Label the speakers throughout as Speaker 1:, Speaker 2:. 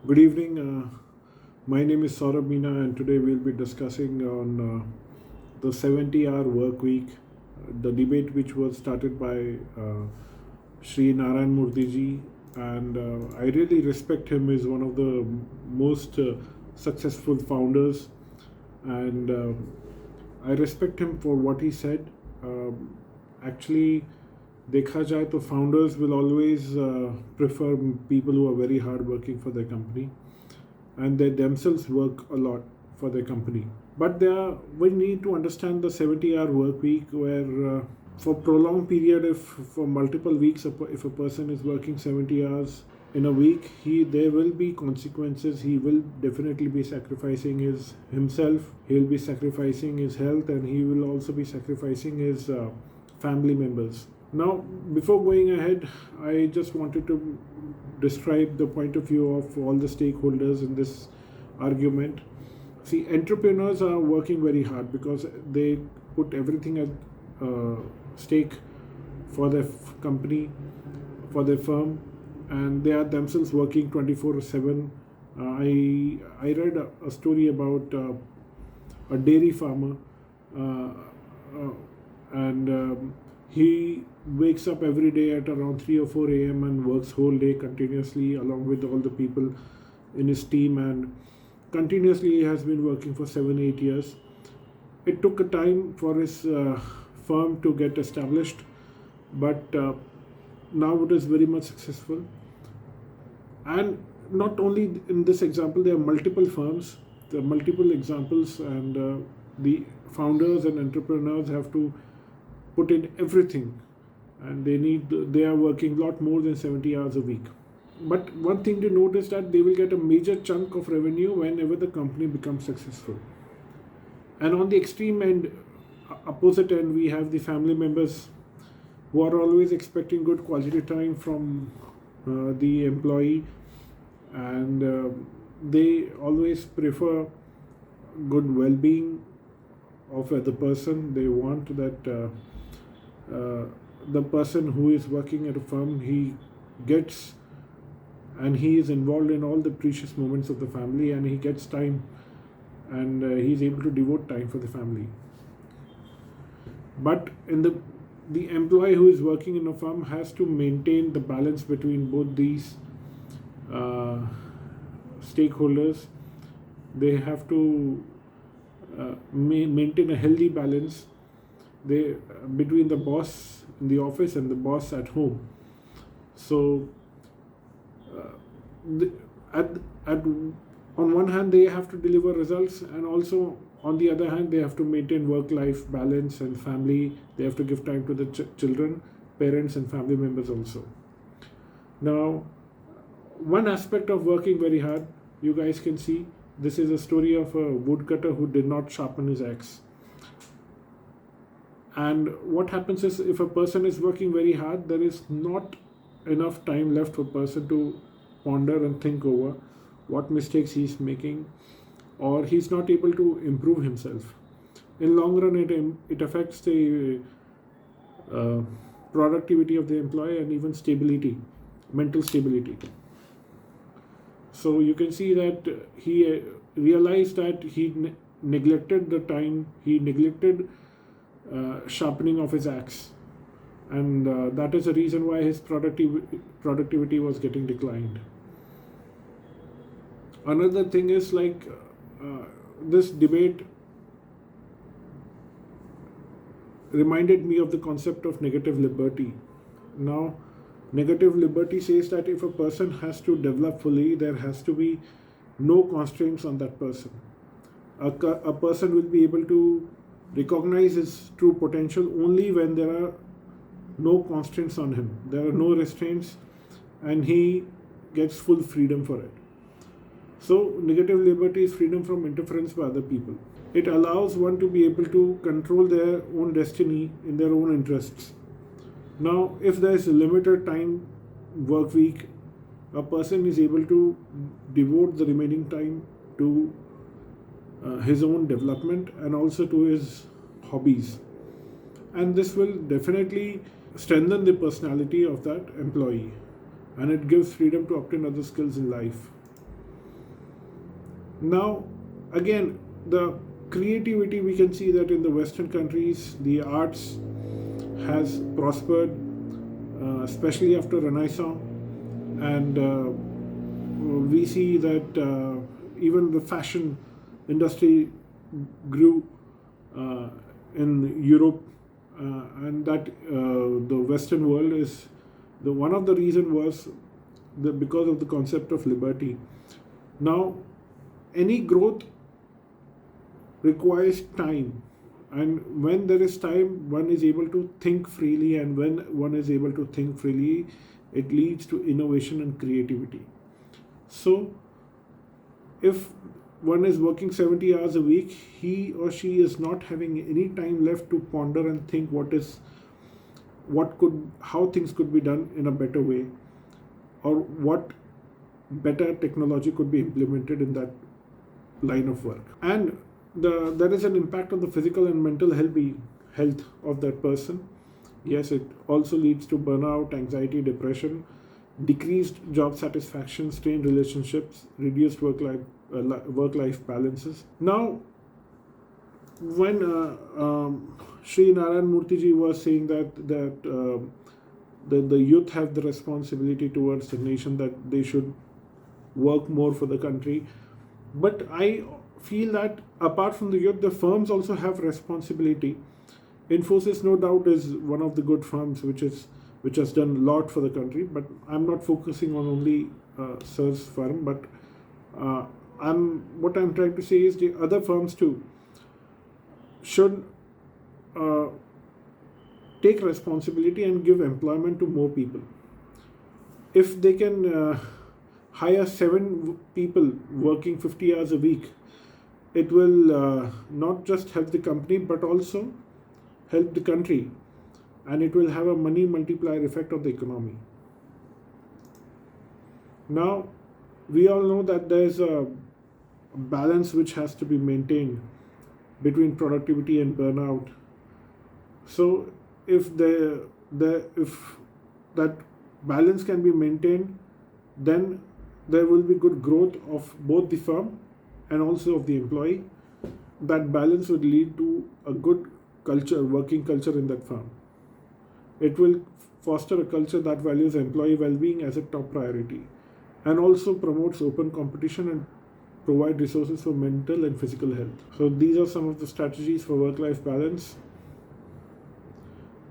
Speaker 1: Good evening. My name is Saurabh Meena, and today we'll be discussing on the 70-hour work week, the debate which was started by Sri Narayan Murthy ji, and I really respect him. He's one of the most successful founders, and I respect him for what he said. Actually, देखा जाए तो founders will always prefer people who are very hard working for their company, and they themselves work a lot for their company. But we need to understand the 70-hour work week, where for prolonged period, if for multiple weeks, if a person is working 70 hours in a week, there will be consequences. He will definitely be sacrificing himself. He will be sacrificing his health, and he will also be sacrificing his family members. Now, before going ahead, I just wanted to describe the point of view of all the stakeholders in this argument. See, entrepreneurs are working very hard because they put everything at stake for their company, for their firm, and they are themselves working 24/7. I read a story about a dairy farmer, uh, uh, and he wakes up every day at around 3 or 4 a.m. and works whole day continuously along with all the people in his team, and continuously he has been working for 7-8 years. It took a time for his firm to get established, but now it is very much successful. And not only in this example, there are multiple firms, there are multiple examples, and the founders and entrepreneurs have to put in everything, and they are working a lot more than 70 hours a week. But one thing to note is that they will get a major chunk of revenue whenever the company becomes successful. And on the extreme end, opposite end, we have the family members who are always expecting good quality time from the employee, and they always prefer good well-being of the person. They want that the person who is working at a firm, he gets and he is involved in all the precious moments of the family, and he gets time, and he is able to devote time for the family. But in the employee who is working in a firm has to maintain the balance between both these uh, stakeholders. They have to maintain a healthy balance between the boss in the office and the boss at home. So at on one hand they have to deliver results, and also on the other hand they have to maintain work-life balance and family. They have to give time to the children, parents, and family members also. Now, one aspect of working very hard, you guys can see, this is a story of a woodcutter who did not sharpen his axe. And what happens is, if a person is working very hard, there is not enough time left for a person to ponder and think over what mistakes he's making, or he's not able to improve himself. In long run, it affects the productivity of the employee and even stability, mental stability. So you can see that he realized that he neglected the time, he neglected sharpening of his axe, and that is the reason why his productivity was getting declined. Another thing is, like, this debate reminded me of the concept of negative liberty. Now, negative liberty says that if a person has to develop fully, there has to be no constraints on that person. A person will be able to recognize his true potential only when there are no constraints on him, there are no restraints, and he gets full freedom for it. So, negative liberty is freedom from interference by other people. It allows one to be able to control their own destiny in their own interests. Now, if there is a limited time work week, a person is able to devote the remaining time to his own development and also to his hobbies. And this will definitely strengthen the personality of that employee, and it gives freedom to obtain other skills in life. Now, again, the creativity, we can see that in the Western countries, the arts has prospered, especially after Renaissance, and we see that even the fashion industry grew uh, in Europe, and that the Western world is the one of the reason was because of the concept of liberty. Now, any growth requires time, and when there is time, one is able to think freely, and when one is able to think freely, it leads to innovation and creativity. So, if one is working 70 hours a week, he or she is not having any time left to ponder and think how things could be done in a better way, or what better technology could be implemented in that line of work. And there is an impact on the physical and mental health of that person. Yes, it also leads to burnout, anxiety, depression, decreased job satisfaction, strained relationships, reduced work life balances. Now, when Sri Narayan Murthy ji was saying that the youth have the responsibility towards the nation, that they should work more for the country, but I feel that apart from the youth, the firms also have responsibility. Infosys, no doubt, is one of the good firms which has done a lot for the country. But I'm not focusing on only Sir's firm, but what I'm trying to say is the other firms too should take responsibility and give employment to more people. If they can hire 7 people working 50 hours a week, it will not just help the company but also help the country, and it will have a money multiplier effect on the economy. Now, we all know that there is a balance which has to be maintained between productivity and burnout. So, if if that balance can be maintained, then there will be good growth of both the firm and also of the employee. That balance would lead to a good culture, working culture in that firm. It will foster a culture that values employee well-being as a top priority, and also promotes open competition and provide resources for mental and physical health. So these are some of the strategies for work-life balance.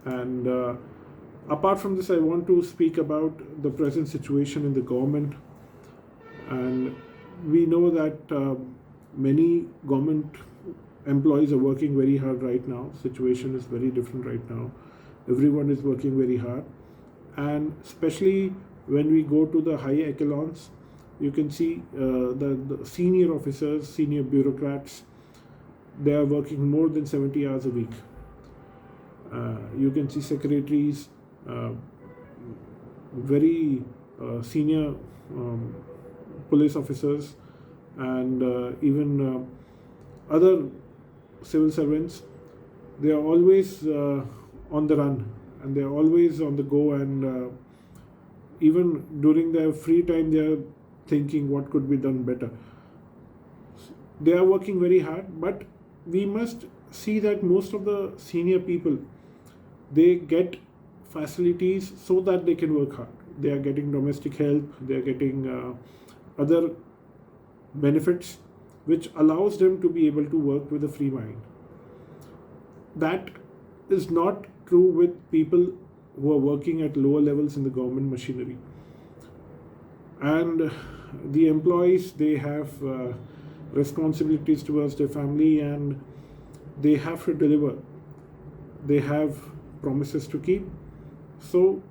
Speaker 1: And apart from this, I want to speak about the present situation in the government. And we know that many government employees are working very hard right now. Situation is very different right now. Everyone is working very hard, and especially when we go to the high echelons, you can see the senior officers, senior bureaucrats, they are working more than 70 hours a week. You can see secretaries, very senior police officers, and even other civil servants. They are always on the run, and they are always on the go, and even during their free time they are thinking what could be done better. They are working very hard, but we must see that most of the senior people, they get facilities so that they can work hard. They are getting domestic help, they are getting other benefits which allows them to be able to work with a free mind. That is not true with people who are working at lower levels in the government machinery. And the employees, they have responsibilities towards their family, and they have to deliver. They have promises to keep. So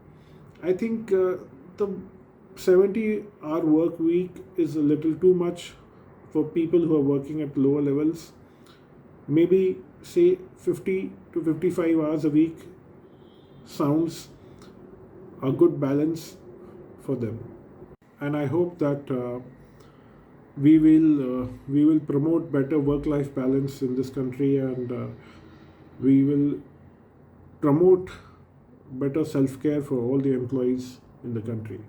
Speaker 1: I think the 70-hour work week is a little too much for people who are working at lower levels. Maybe say 50 to 55 hours a week sounds a good balance for them. And I hope that we will promote better work-life balance in this country, and we will promote better self-care for all the employees in the country.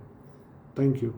Speaker 1: Thank you.